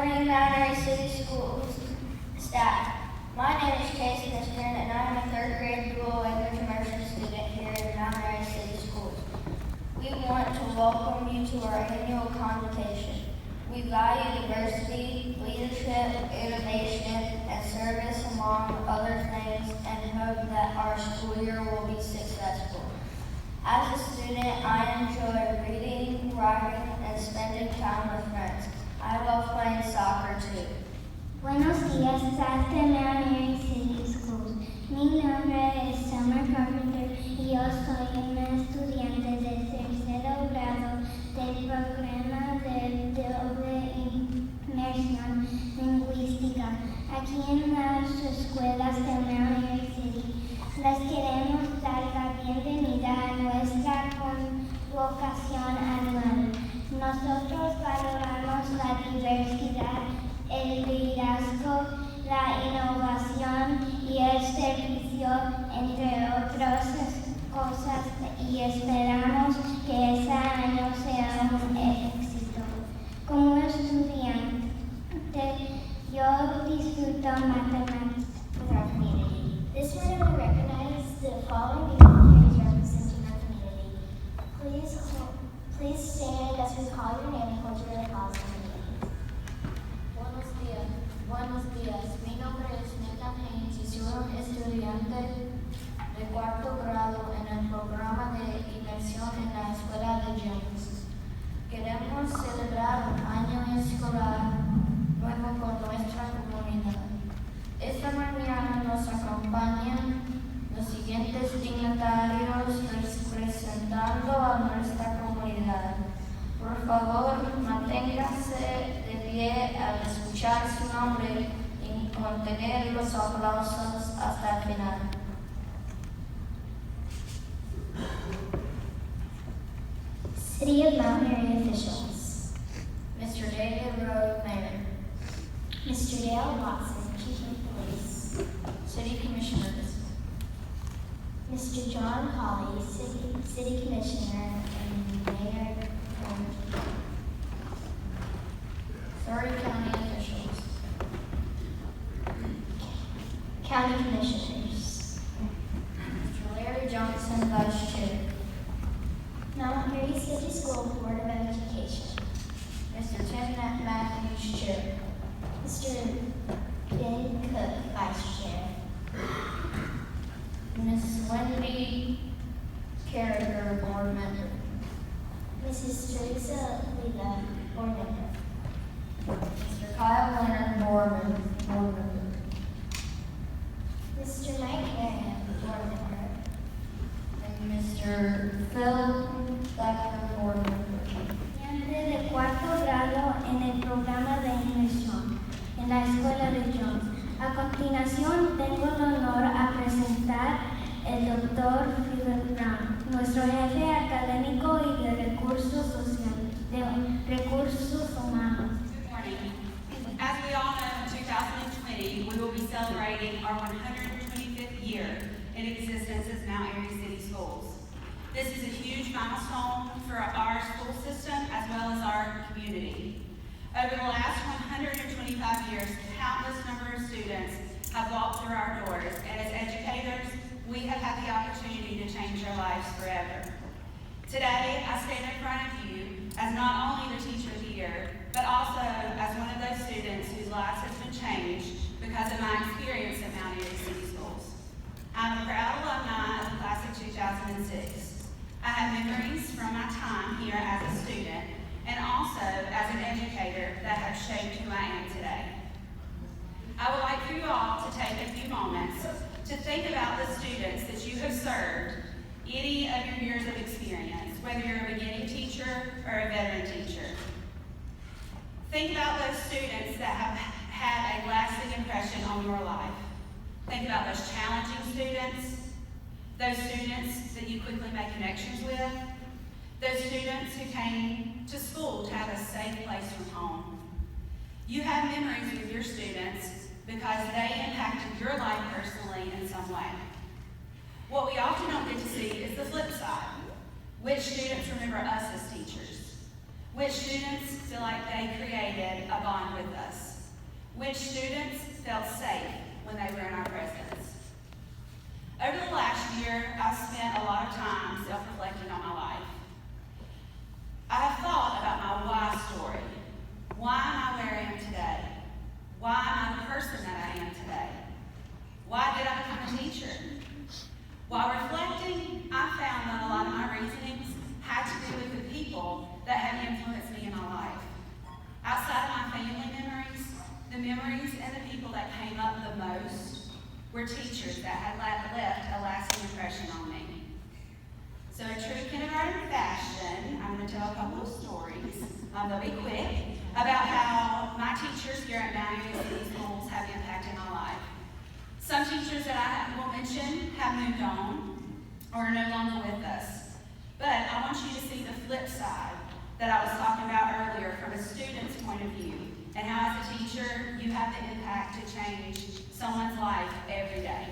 morning, Mount Airy City Schools staff. My name is Casey Mister, and I am a third grade dual language immersion student here at Mount Airy City Schools. We want to welcome you to our annual convocation. We value diversity, leadership, innovation, and service among other things, and hope that our school year will be successful. As a student, I enjoy reading, writing, and spending time with friends. I love playing soccer too. Buenos días, staff de Mount Airy City Schools. Mi nombre es Summer Carpenter y yo soy una estudiante del tercer grado del programa de doble inmersión lingüística aquí en las escuelas de Mount Airy City. Les queremos dar la bienvenida a nuestra convocación anual. Nosotros valoramos la diversidad, el liderazgo, la innovación y el servicio, entre otras cosas, y esperamos que este año sea un éxito. Como estudiante, yo disfruto matemáticas with our community. This year we recognize the following dignitaries representing our community. Please stand as we call your name and hold your applause for me. Buenos días. Buenos días. Mi nombre es Nathan Haynes y soy un estudiante de cuarto grado en el programa de inmersión en la escuela de James. Queremos celebrar un año escolar nuevo con nuestra comunidad. Esta mañana nos acompañan los siguientes dignatarios representando a nuestra comunidad. Por favor, manténgase de pie al escuchar su nombre y contener los aplausos hasta el final. City of Mount Airy officials. Mr. David Rowe, Mayor. Mr. Dale Watson, Chief of Police. City Commissioners. Mr. John Hawley, City Commissioner and Mayor. Surrey County officials. County Commissioners. Mr. Larry Johnson, Vice Chair. Mount Airy City School Board of Education. Mr. Tim Matthews, Chair. Mr. Ben Cook, Vice Chair. Ms. Wendy Carragher, Board Member. Mrs. Teresa Lila, Board Member. Mr. Kyle Leonard, Board Member. Mr. Mike Aaron, Board Member. And Mr. Phil Becker, Board Member. Estudiante de cuarto grado en el programa de inmersión en la escuela de Jones. A continuación, tengo el honor a presentar el Dr. Philip Brown, nuestro jefe académico y de recursos humanos. Good morning. As we all know, in 2020, we will be celebrating our 125th year in existence as Mount Airy City Schools. This is a huge milestone for our school system as well as our community. Over the last 125 years, countless number of students have walked through our doors, and as educators, we have had the opportunity to change their lives forever. Today, I stand in front of you as not only the Teacher of the Year, but also as one of those students whose lives has been changed because of my experience at Mount Airy City Schools. I'm a proud alumni of the class of 2006. I have memories from my time here as a student and also as an educator that have shaped who I am today. I would like for you all to take a few moments to think about the students that you have served any of your years of experience, whether you're a beginning teacher or a veteran teacher. Think about those students that have had a lasting impression on your life. Think about those challenging students, those students that you quickly make connections with, those students who came to school to have a safe place from home. You have memories with your students because they impacted your life personally in some way. What we often don't get to see is the flip side. Which students remember us as teachers? Which students feel like they created a bond with us? Which students felt safe when they were in our presence? Over the last year, I've spent a lot of time self-reflecting on my life. I have thought about my why story. Why am I where I am today? Why am I the person that I am today? Why did I become a teacher? While reflecting, I found that a lot of my reasonings had to do with the people that had influenced me in my life. Outside of my family memories, the memories and the people that came up the most were teachers that had left a lasting impression on me. So in true kindergarten fashion, I'm going to tell a couple of stories. They'll be quick, about how my teachers here at Mount Airy City Schools have impacted my life. Some teachers that I will mention have moved on or are no longer with us. But I want you to see the flip side that I was talking about earlier from a student's point of view, and how as a teacher you have the impact to change someone's life every day.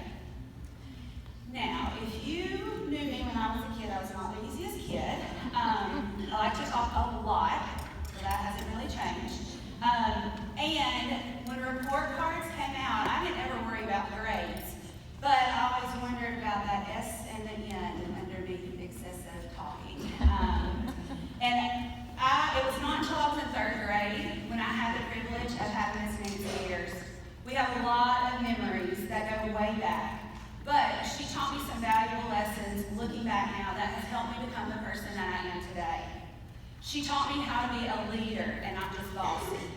Now, if you knew me when I was a kid, I was not the easiest kid. I like to talk a lot, so that hasn't really changed. And when report cards came out, I didn't ever worry about grades, but I always wondered about that S and the N underneath excessive talking. It was not until I was in third grade when I had the privilege of having Miss Nancy Ayers. We have a lot of memories that go way back, but she taught me some valuable lessons looking back now that has helped me become the person that I am today. She taught me how to be a leader and not just bossy.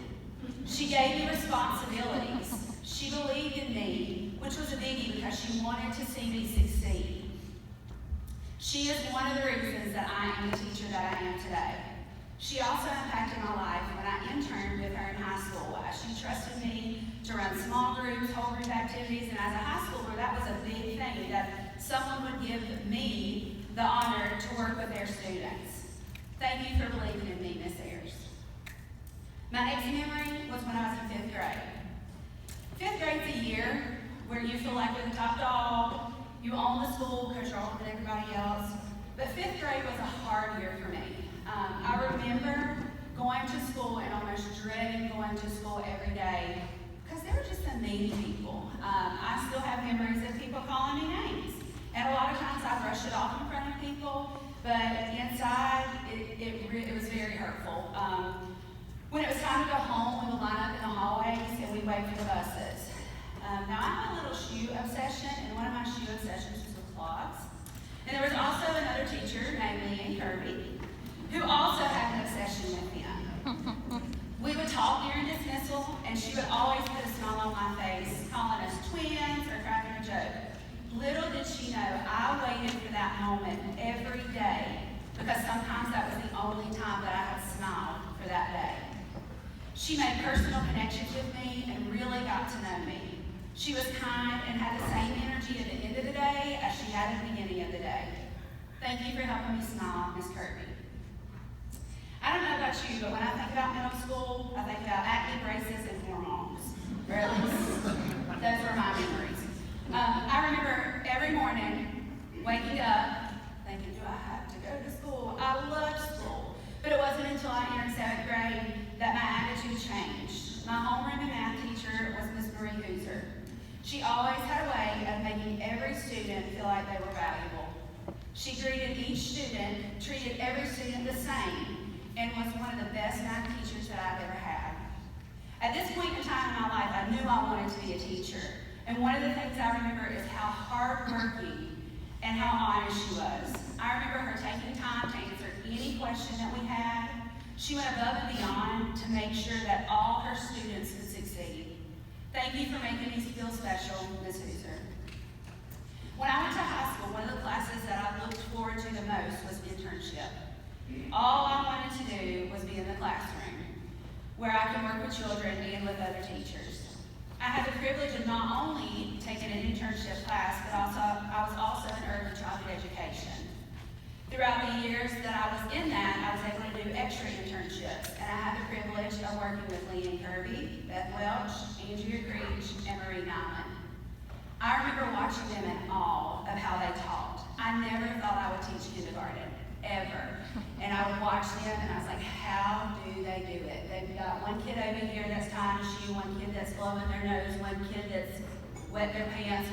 She gave me responsibilities. She believed in me, which was a biggie because she wanted to see me succeed. She is one of the reasons that I am the teacher that I am today. She also impacted my life when I interned with her in high school. She trusted me to run small groups, whole group activities, and as a high schooler, that was a big thing, that someone would give me the honor to work with their students. Thank you for believing in me, Miss Ayers. My next memory was when I was in 5th grade. 5th grade's a year where you feel like you're the top dog, you own the school because you're older than everybody else, but 5th grade was a hard year for me. I remember going to school and almost dreading going to school every day because they were just some mean people. I still have memories of people calling me names, and a lot of times I brushed it off in front of people, but inside it was very hurtful. When it was time to go home, we would line up in the hallways and we'd wait for the buses. Now I have a little shoe obsession, and one of my shoe obsessions was with clogs. And there was also another teacher named Leanne Kirby, who also had an obsession with them. We would talk during dismissal, and she would always put a smile on my face, calling us twins or cracking a joke. Little did she know I waited for that moment every day, because sometimes that was the only time that I had smiled for that day. She made personal connections with me and really got to know me. She was kind and had the same energy at the end of the day as she had at the beginning of the day. Thank you for helping me smile, Miss Kirby. I don't know about you, but when I think about middle school, I think about acne, braces, and hormones. Or at least, those were my memories. I remember every morning waking up thinking, do I have to go to school? I loved school. But it wasn't until I entered 7th grade that my attitude changed. My homeroom and math teacher was Miss Marie Hooser. She always had a way of making every student feel like they were valuable. She treated every student the same, and was one of the best math teachers that I've ever had. At this point in time in my life, I knew I wanted to be a teacher. And one of the things I remember is how hardworking and how honest she was. I remember her taking time to answer any question that we had. She went above and beyond to make sure that all her students could succeed. Thank you for making me feel special, Ms. Hooser. When I went to high school, one of the classes that I looked forward to the most was internship. All I wanted to do was be in the classroom, where I could work with children and with other teachers. I had the privilege of not only taking an internship class, but I was also in early childhood education. Throughout the years that I was in that, I was able to do extra internships, and I had the privilege of working with Leanne Kirby, Beth Welch, Andrea Creech, and Marie Nyland. I remember watching them in awe of how they taught. I never thought I would teach kindergarten. ever. And I would watch them and I was like, how do they do it? They've got one kid over here that's tying a shoe, one kid that's blowing their nose, one kid that's wet their pants.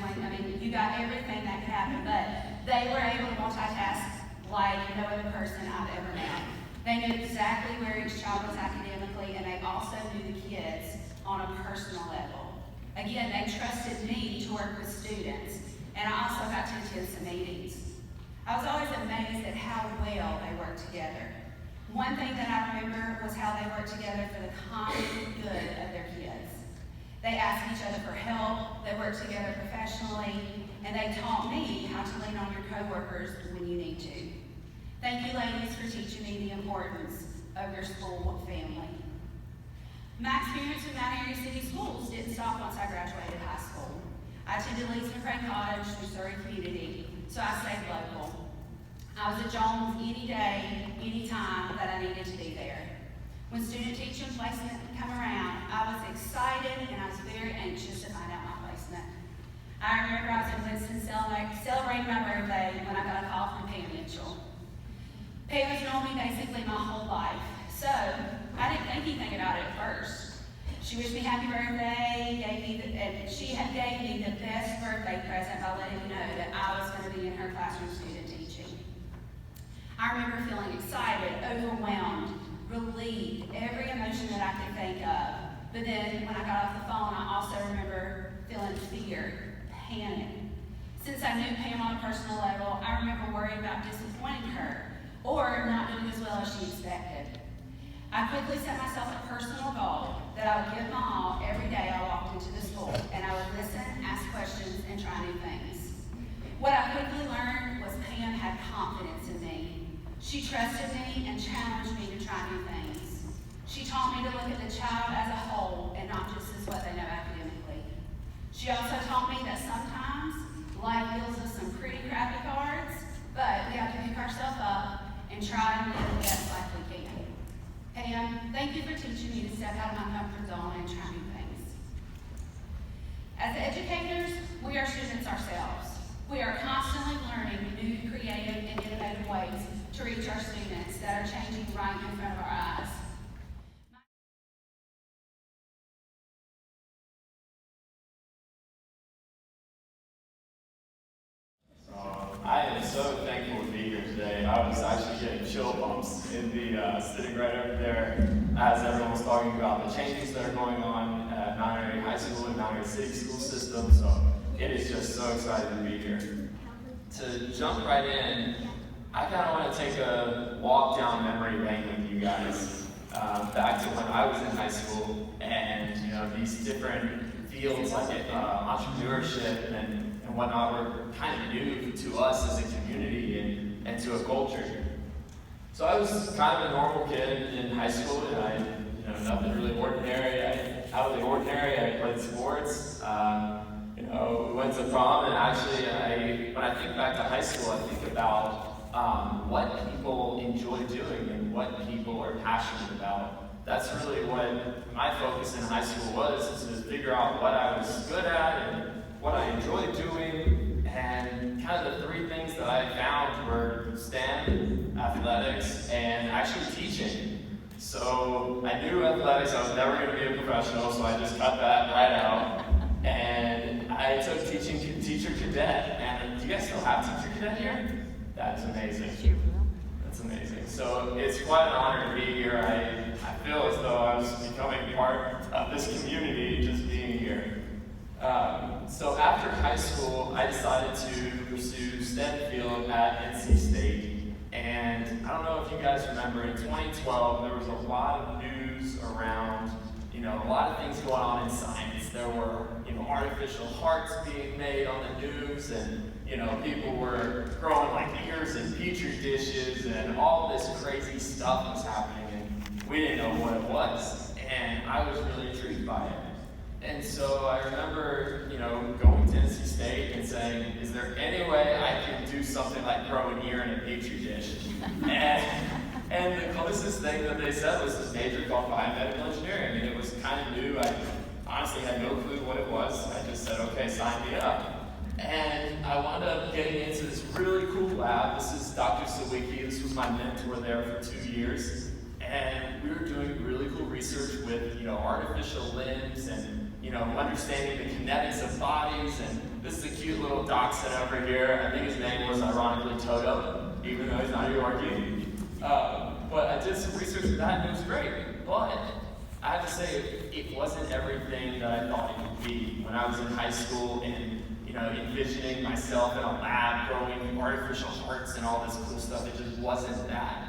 You got everything that could happen, but they were able to multitask like no other person I've ever met. They knew exactly where each child was academically, and they also knew the kids on a personal level. Again, they trusted me to work with students, and I also got to attend some meetings. I was always amazed at how well they worked together. One thing that I remember was how they worked together for the common good of their kids. They asked each other for help, they worked together professionally, and they taught me how to lean on your coworkers when you need to. Thank you, ladies, for teaching me the importance of your school family. My experience with Mount Airy City Schools didn't stop once I graduated high school. I attended Leeds McRae College through Surrey Community, so I stayed local. I was at Jones any day, any time that I needed to be there. When student teaching placement come around, I was excited and I was very anxious to find out my placement. I remember I was in Winston celebrating my birthday when I got a call from Pam Mitchell. Pam has known me basically my whole life, so I didn't think anything about it at first. She wished me happy birthday, and she gave me the best birthday present by letting me know that I was going to be in her classroom student teaching. I remember feeling excited, overwhelmed, relieved, every emotion that I could think of. But then when I got off the phone, I also remember feeling fear, panic. Since I knew Pam on a personal level, I remember worrying about disappointing her or not doing as well as she expected. I quickly set myself a personal goal that I would give my all every day I walked into the school, and I would listen, ask questions, and try new things. What I quickly learned was Pam had confidence in me. She trusted me and challenged me to try new things. She taught me to look at the child as a whole and not just as what they know academically. She also taught me that sometimes life deals us some pretty crappy cards, but we have to pick ourselves up and try and live the best life we can. Pam, thank you for teaching me to step out of my comfort zone and try new things. As educators, we are students ourselves. We are constantly learning new, creative, and innovative ways to reach our students that are changing right in front of our eyes. I am so thankful to be here today. I was actually getting chill bumps in the sitting right over there as everyone was talking about the changes that are going on at Mount Airy High School and Mount Airy City School System. So it is just so exciting to be here. To jump right in, I kind of want to take a walk down memory lane with you guys back to when I was in high school, and these different fields like entrepreneurship and whatnot were kind of new to us as a community and to a culture. So I was kind of a normal kid in high school, and nothing really ordinary. Out of the ordinary, I played sports. We went to prom, and actually, when I think back to high school, I think about what people enjoy doing and what people are passionate about. That's really what my focus in high school was, is to figure out what I was good at and what I enjoyed doing, and kind of the three things that I found were STEM, athletics, and actually teaching. So I knew athletics, I was never going to be a professional, so I just cut that right out. And I took teacher cadet, and do you guys still have teacher cadet here? That's amazing. That's amazing. So it's quite an honor to be here. I feel as though I was becoming part of this community just being here. So after high school, I decided to pursue STEM field at NC State. And I don't know if you guys remember, in 2012, there was a lot of news around, a lot of things going on in science. There were, artificial hearts being made on the news, and, people were growing like ears in petri dishes, and all this crazy stuff was happening, and we didn't know what it was. And I was really intrigued by it. And so I remember, going to NC State and saying, is there any way I can do something like grow an ear in a petri dish? And the closest thing that they said was this major called biomedical engineering. And it was kind of new. I honestly had no clue what it was. I just said, okay, sign me up. And I wound up getting into this really cool lab. This is Dr. Sawicki. This was my mentor there for 2 years. And we were doing really cool research with, artificial limbs and, understanding the kinetics of bodies. And this is a cute little dachshund over here. I think his name was ironically Toto, even though he's not a Yorkie. But I did some research with that and it was great. But I have to say, it wasn't everything that I thought it would be. When I was in high school and, envisioning myself in a lab growing artificial hearts and all this cool stuff, it just wasn't that.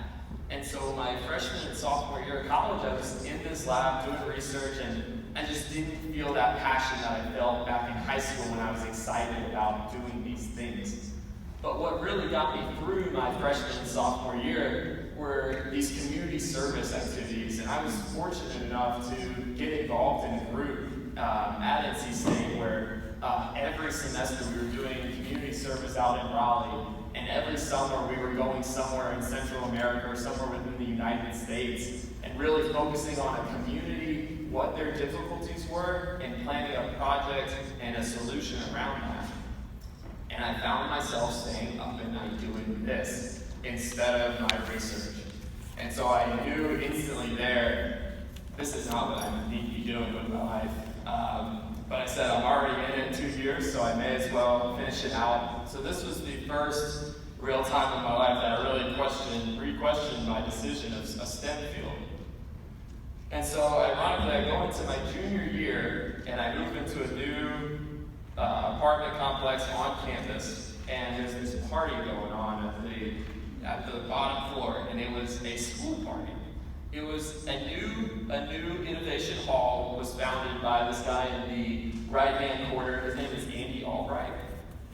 And so my freshman and sophomore year of college, I was in this lab doing research and I just didn't feel that passion that I felt back in high school when I was excited about doing these things. But what really got me through my freshman and sophomore year were these community service activities. And I was fortunate enough to get involved in a group at NC State where every semester we were doing community service out in Raleigh. And every summer we were going somewhere in Central America or somewhere within the United States and really focusing on a community, what their difficulties were, and planning a project and a solution around that. And I found myself staying up at night doing this instead of my research. And so I knew instantly there, this is not what I need to be doing with my life. But I said, I'm already in it 2 years, so I may as well finish it out. So this was the first real time in my life that I really re-questioned my decision of a STEM field. And so ironically, I go into my junior year, and I move into a new apartment complex on campus, and there's this party going on at the bottom floor, and it was a school party. It was a new innovation hall was founded by this guy in the right-hand corner. His name is Andy Albright.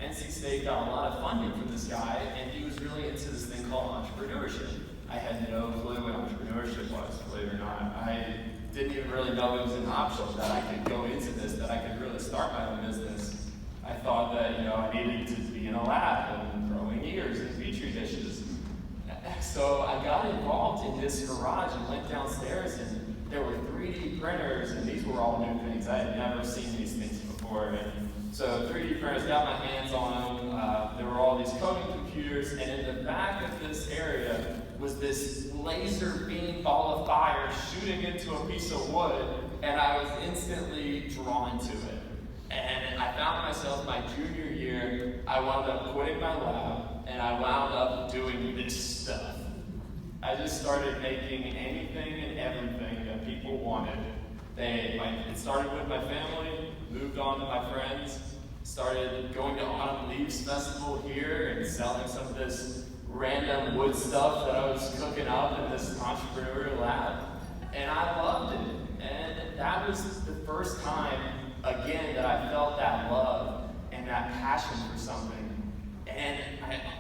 NC State got a lot of funding from this guy, and he was really into this thing called entrepreneurship. I had no clue what entrepreneurship was, believe it or not. I didn't even really know it was an option that I could go into this, that I could really start my own business. I thought that, I needed to be in a lab and growing ears and petri dishes. So I got involved in this garage and went downstairs, and there were 3D printers, and these were all new things. I had never seen these things before. And so 3D printers, got my hands on them. There were all these coding computers, and in the back of this area was this laser beam ball of fire shooting into a piece of wood, and I was instantly drawn to it. And I found myself my junior year, I wound up quitting my lab, and I wound up doing this stuff. I just started making anything and everything that people wanted. It started with my family, moved on to my friends, started going to Autumn Leaves Festival here and selling some of this random wood stuff that I was cooking up in this entrepreneurial lab. And I loved it. And that was the first time, again, that I felt that love and that passion for something. And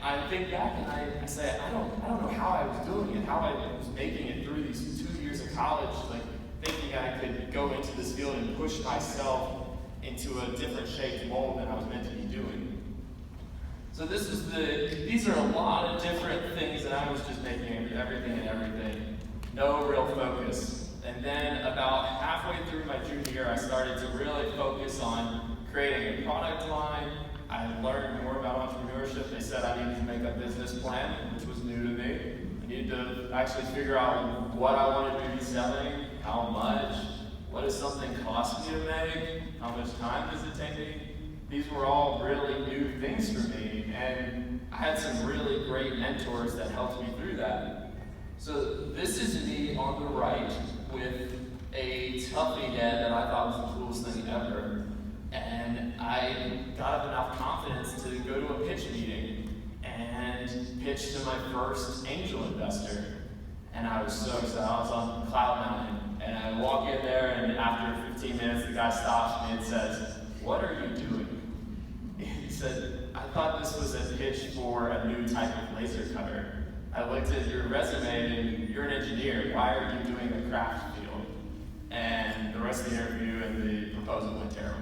I think back and I say, I don't know how I was doing it, how I was making it through these 2 years of college, like thinking I could go into this field and push myself into a different shaped mold than I was meant to be doing. So these are a lot of different things, and I was just making everything, no real focus. And then about halfway through my junior year, I started to really focus on creating a product line. I learned more about entrepreneurship. They said I needed to make a business plan, which was new to me. I needed to actually figure out what I wanted to be selling, how much, what does something cost me to make, how much time does it take me. These were all really new things for me, and I had some really great mentors that helped me through that. So this is me on the right with a Tuffy head that I thought was the coolest thing ever. And I got enough confidence to go to a pitch meeting and pitch to my first angel investor. And I was so excited. I was on cloud nine. And I walk in there, and after 15 minutes, the guy stops me and says, "What are you doing?" He said, "I thought this was a pitch for a new type of laser cutter. I looked at your resume, and you're an engineer. Why are you doing a craft field?" And the rest of the interview and the proposal went terrible.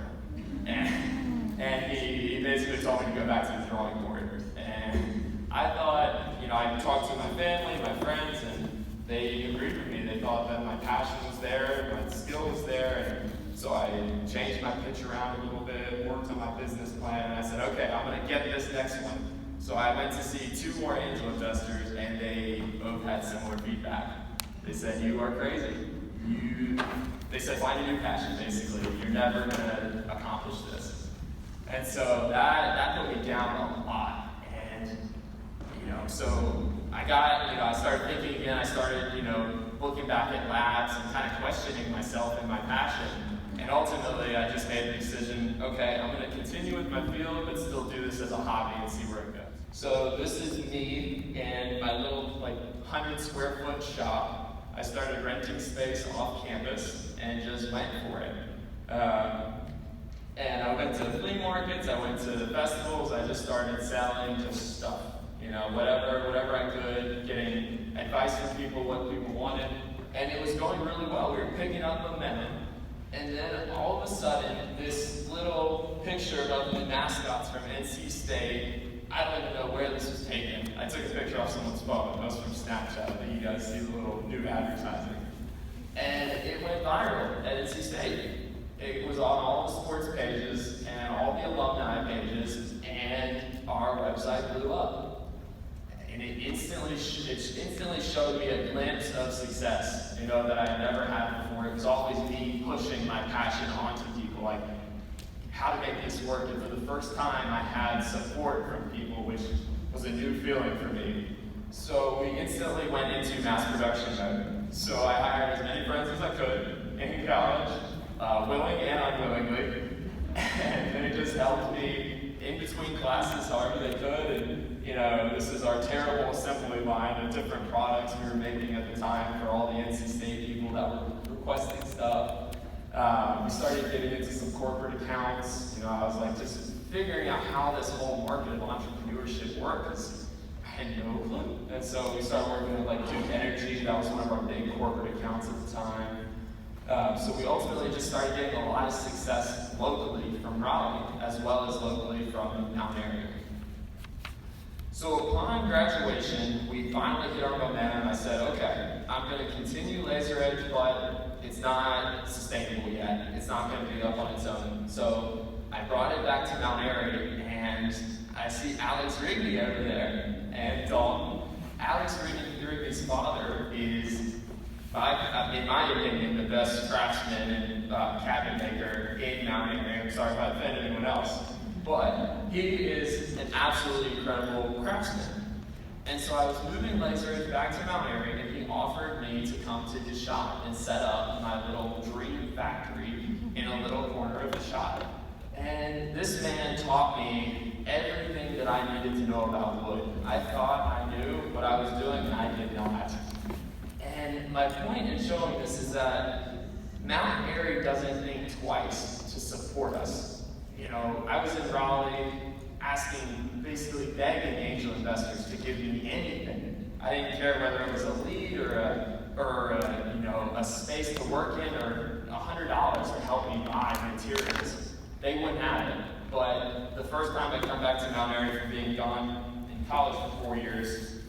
And he basically told me to go back to the drawing board. And I thought, I talked to my family, my friends, and they agreed with me. They thought that my passion was there, my skill was there, and so I changed my pitch around a little bit, worked on my business plan, and I said, okay, I'm going to get this next one. So I went to see 2 more angel investors, and they both had similar feedback. They said, you are crazy. They said, find a new passion, basically. You're never gonna accomplish this. And so that put me down a lot. And, so I started thinking again. I started, looking back at labs and kind of questioning myself and my passion. And ultimately, I just made the decision, okay, I'm going to continue with my field, but still do this as a hobby and see where it goes. So this is me in my little, 100-square-foot shop. I started renting space off campus and just went for it. And I went to flea markets, I went to festivals, I just started selling just stuff. Whatever I could, getting advice from people, what people wanted, and it was going really well. We were picking up momentum, and then all of a sudden, this little picture of the mascots from NC State, I don't even know where this was taken. I took a picture off someone's phone. It was from Snapchat, but you guys see the little new advertising. And it went viral at NC State. It was on all the sports pages and all the alumni pages, and our website blew up. And it instantly showed me a glimpse of success, that I had never had before. It was always me pushing my passion onto people, like how to make this work. And for the first time, I had support from people, which was a new feeling for me. So we instantly went into mass production mode. So I hired as many friends as I could in college, willing and unwillingly, and they just helped me in between classes however they could. And this is our terrible assembly line of different products we were making at the time for all the NC State people that were requesting stuff. We started getting into some corporate accounts. I was just figuring out how this whole market of entrepreneurship worked, because I had no clue. And so we started working with Duke Energy. That was one of our big corporate accounts at the time. So we ultimately just started getting a lot of success locally from Raleigh, as well as locally from the Mountain area. So upon graduation, we finally hit our momentum. I said, okay, I'm going to continue Laser Edge, but it's not sustainable yet. It's not going to be up on its own. So I brought it back to Mount Airy, and I see Alex Rigby over there. And Alex Rigby's father is, in my opinion, the best craftsman and cabinet maker in Mount Airy. I'm sorry if I offended anyone else. But he is an absolutely incredible craftsman. And so I was moving Laser Edge back to Mount Airy, and he offered me to come to his shop and set up my little dream factory in a little corner of the shop. And this man taught me everything that I needed to know about wood. I thought I knew what I was doing, and I did not. And my point in showing this is that Mount Airy doesn't think twice to support us. I was in Raleigh basically begging angel investors to give me anything. I didn't care whether it was a lead or a space to work in or $100 to help me buy materials. They wouldn't have it. But the first time I come back to Mount Airy from being gone in college for 4 years,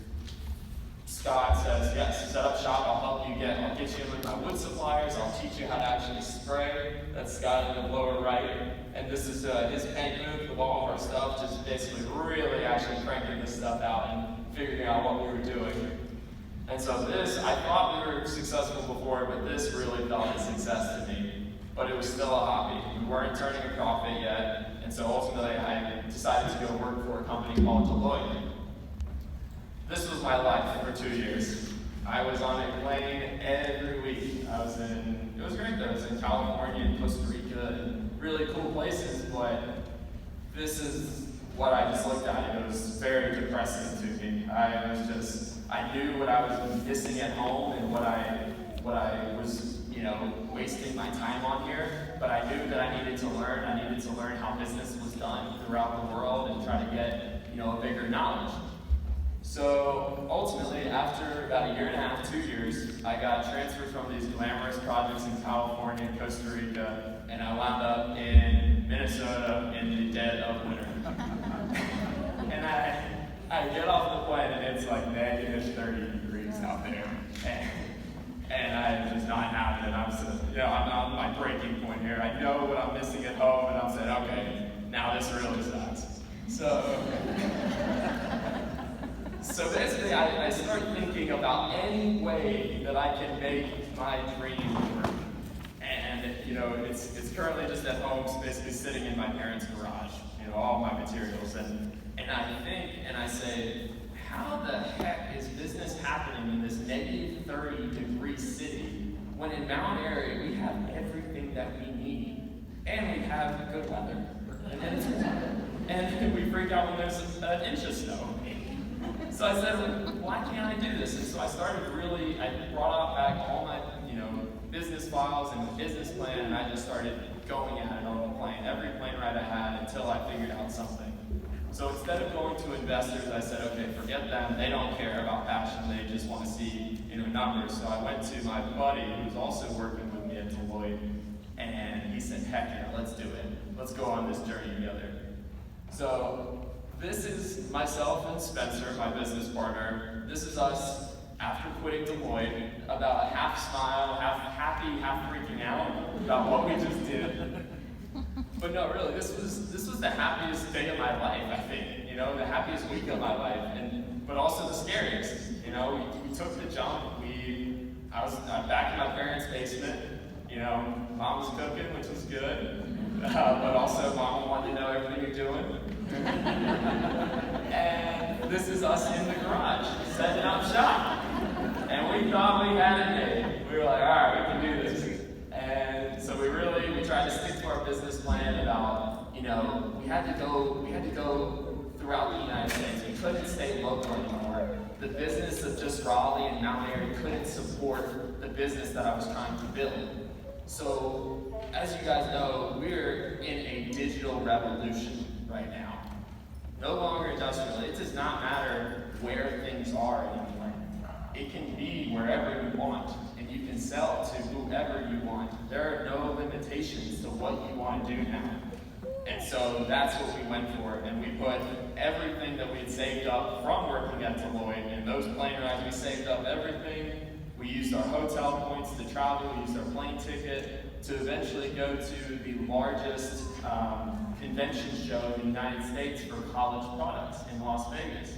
Scott says, yes, set up shop, I'll get you in with my wood suppliers, I'll teach you how to actually spray. That's Scott in the lower right. And this is his paint booth with all of our stuff, just basically really actually cranking this stuff out and figuring out what we were doing. And so this, I thought we were successful before, but this really felt like success to me. But it was still a hobby. We weren't turning a profit yet. And so ultimately I decided to go work for a company called Deloitte. This was my life for 2 years. I was on a plane every week. It was great though. I was in California and Costa Rica and really cool places, but this is what I just looked at. It was very depressing to me. I knew what I was missing at home and what I was, wasting my time on here, but I knew that I needed to learn. I needed to learn how business was done throughout the world and try to get, a bigger knowledge. So ultimately, after about 1.5 years, 2 years, I got transferred from these glamorous projects in California and Costa Rica, and I wound up in Minnesota in the dead of winter. And I get off the plane and it's like negative 30 degrees out there. And I'm just not having it. I'm on my breaking point here. I know what I'm missing at home, and I'm saying, okay, now this really sucks. So basically, I started thinking about any way that I can make my dream work. And it's currently just at home, basically sitting in my parents' garage. All my materials, and I think and I say, how the heck is business happening in this negative 30-degree city when in Mount Airy we have everything that we need and we have good weather? And we freak out when there's an inch of snow. So I said, why can't I do this? And so I brought out back all my business files and business plan, and I just started going at it on the plane, every plane ride I had, until I figured out something. So instead of going to investors, I said, okay, forget them. They don't care about passion. They just want to see, numbers. So I went to my buddy, who was also working with me at Deloitte, and he said, heck yeah, let's do it. Let's go on this journey together. So this is myself and Spencer, my business partner. This is us after quitting Deloitte, about a half smile, half happy, half freaking out about what we just did. But no, really, this was the happiest day of my life, I think. The happiest week of my life, but also the scariest. We took the jump. I was back in my parents' basement. Mom was cooking, which was good, but also Mom wanted to know everything you're doing. And this is us in the garage, setting up shop. And we thought we had it made. We were like, all right, we can do this. And so we tried to stick to our business plan about, we had to go throughout the United States. We couldn't stay local anymore. The business of just Raleigh and Mount Airy couldn't support the business that I was trying to build. So, as you guys know, we're in a digital revolution right now. No longer industrial. It does not matter where things are anymore. It can be wherever you want, and you can sell to whoever you want. There are no limitations to what you want to do now. And so that's what we went for, and we put everything that we had saved up from working at Deloitte, and those plane rides, we saved up everything. We used our hotel points to travel, we used our plane ticket to eventually go to the largest convention show in the United States for college products in Las Vegas.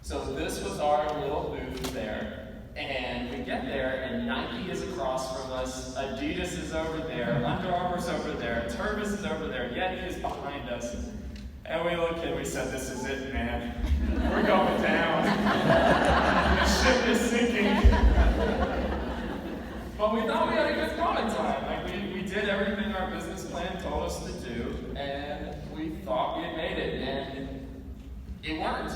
So this was our little booth there, and we get there, and Nike is across from us, Adidas is over there, Under Armour's over there, Turvis is over there, Yeti is behind us. And we looked and we said, this is it, man. We're going down. The ship is sinking. But we thought we had a good product line. We did everything our business plan told us to do, and we thought we had made it, and it worked.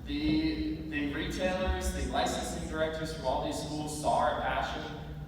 The retailers, the licensing directors from all these schools saw our passion,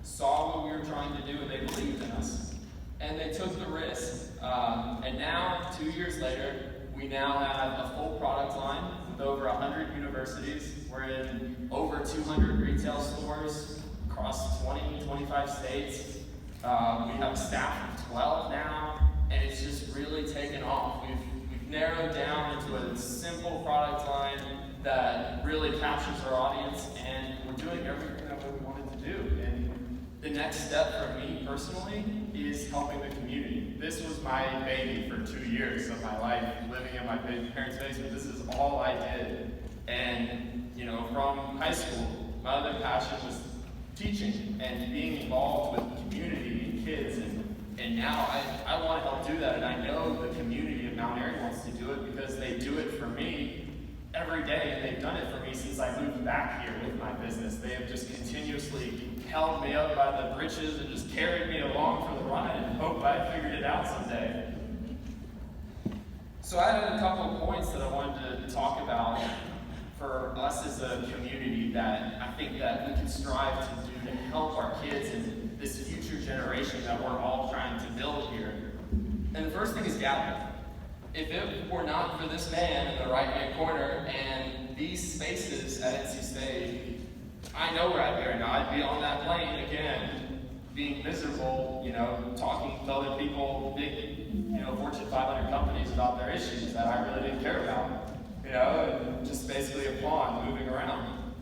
saw what we were trying to do, and they believed in us. And they took the risk. And now, 2 years later, we now have a full product line with over 100 universities. We're in over 200 retail stores across 20, 25 states. We have a staff of 12 now, and it's just really taken off. We've narrowed down into a simple product line that really captures our audience, and we're doing everything that we wanted to do. And the next step for me personally is helping the community. This was my baby for 2 years of my life, living in my parents' basement. This is all I did. And, from high school, my other passion was teaching and being involved with the community and kids. And now I want to help do that. And I know the community of Mount Airy wants to do it because they do it for me every day, and they've done it for me since I moved back here with my business. They have just continuously held me up by the britches and just carried me along for the ride and hope I figured it out someday. So I had a couple of points that I wanted to talk about for us as a community that I think that we can strive to do to help our kids and this future generation that we're all trying to build here. And the first thing is gathering. If it were not for this man in the right-hand corner and these spaces at NC State, I know where I'd be right now. I'd be on that plane again, being miserable, talking to other people, big, Fortune 500 companies about their issues that I really didn't care about, and just basically a pawn moving around.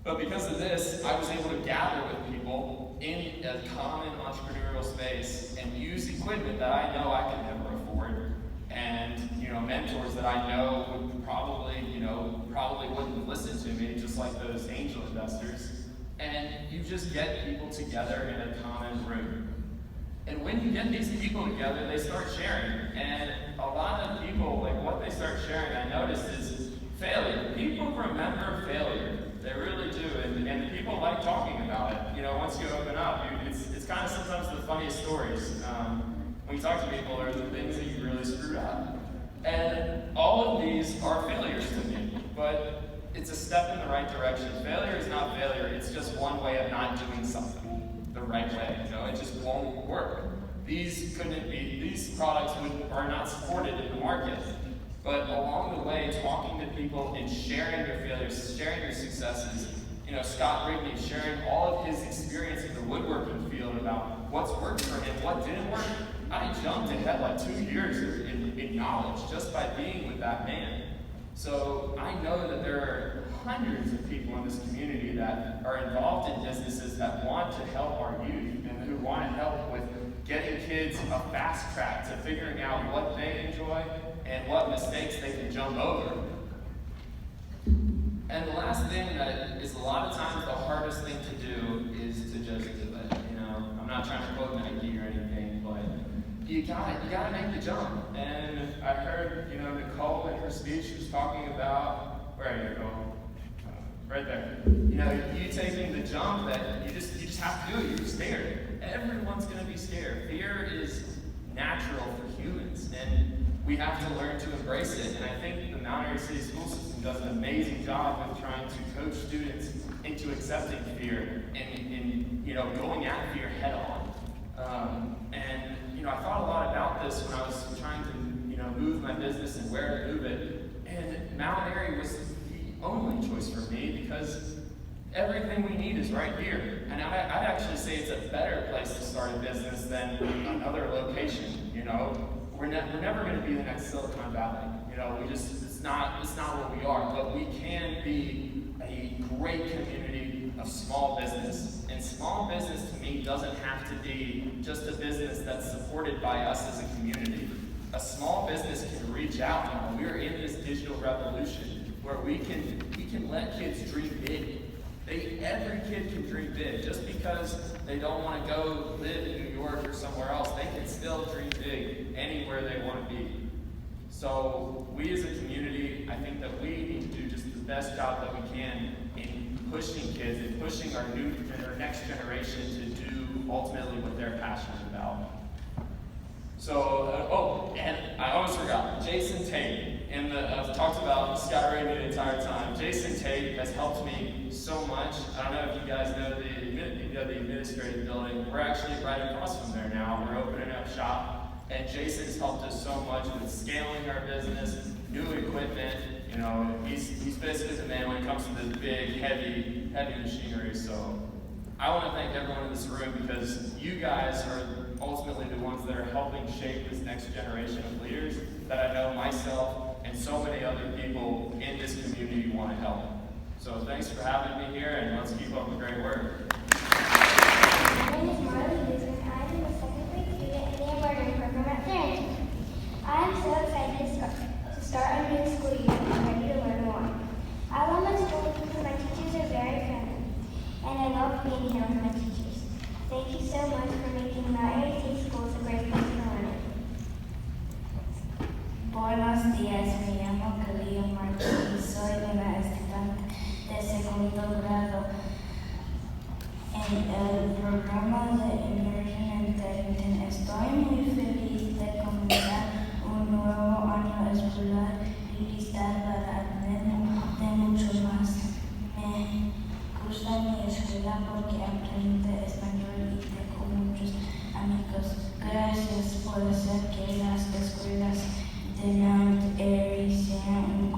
But because of this, I was able to gather with people in a common entrepreneurial space and use equipment that I know I can never afford. And, mentors that I know would probably wouldn't listen to me, just like those angel investors. And you just get people together in a common room. And when you get these people together, they start sharing. And a lot of people, like what they start sharing, I noticed is failure. People remember failure. They really do. And people like talking about it. Once you open up, it's kind of sometimes the funniest stories. When you talk to people, are the things that you really screwed up. And all of these are failures to me. But it's a step in the right direction. Failure is not failure. It's just one way of not doing something the right way. It just won't work. These products are not supported in the market. But along the way, talking to people and sharing your failures, sharing your successes, Scott Rigney sharing all of his experience in the woodworking field about what's worked for him, what didn't work. I jumped ahead like 2 years in knowledge just by being with that man. So I know that there are hundreds of people in this community that are involved in businesses that want to help our youth and who want to help with getting kids a fast track to figuring out what they enjoy and what mistakes they can jump over. And the last thing that is a lot of times the hardest thing to do is to just do it. I'm not trying to quote Nike or anything, but you gotta make the jump. And I heard, Nicole in her speech was talking about, where are you, Nicole? Right there. You taking the jump that you just have to do it. You're scared. Everyone's gonna be scared. Fear is natural for humans, and we have to learn to embrace it. And I think the Mount Airy City School System does an amazing job with trying to coach students into accepting fear and going at fear head on. I thought a lot about this when I was trying to, move my business and where to move it. And Mount Airy was the only choice for me because everything we need is right here. And I'd actually say it's a better place to start a business than another location. We're never going to be the next Silicon Valley. It's not what we are. But we can be a great community of small business. And small business to me doesn't have to be just a business that's supported by us as a community. A small business can reach out now. We're in this digital revolution where we can let kids dream big. Every kid can dream big. Just because they don't want to go live in New York or somewhere else, they can still dream big anywhere they want to be. So we as a community, I think that we need to do just the best job that we can in pushing kids and pushing our next generation to do ultimately what they're passionate about. So, and I almost forgot, Jason Tate. I've talked about Scott Rainey the entire time. Jason Tate has helped me so much. I don't know if you guys know the administrative building. We're actually right across from there now. We're opening up shop. And Jason's helped us so much with scaling our business, new equipment. He's basically the man when it comes to this big, heavy machinery. So I want to thank everyone in this room because you guys are ultimately the ones that are helping shape this next generation of leaders that I know myself and so many other people in this community want to help. So thanks for having me here, and let's keep up the great work. My name is Marley Guzman. I'm in the second grade student in the embroidery program at Farrington. I am so excited to start a new school year and ready to learn more. I love my school because my teachers are very friendly, and I love being here with my teachers. Thank you so much for making Mount Airy City Schools a great place for learning. Buenos días, me llamo Kalia Martín y soy una estudiante de segundo grado en el programa de Immersion en Farrington. Estoy muy feliz de comenzar un nuevo año escolar y listar para aprender de mucho más. Me gusta mi escuela porque aprendo español y tengo muchos amigos. Gracias por hacer que las escuelas de Mount Airy sean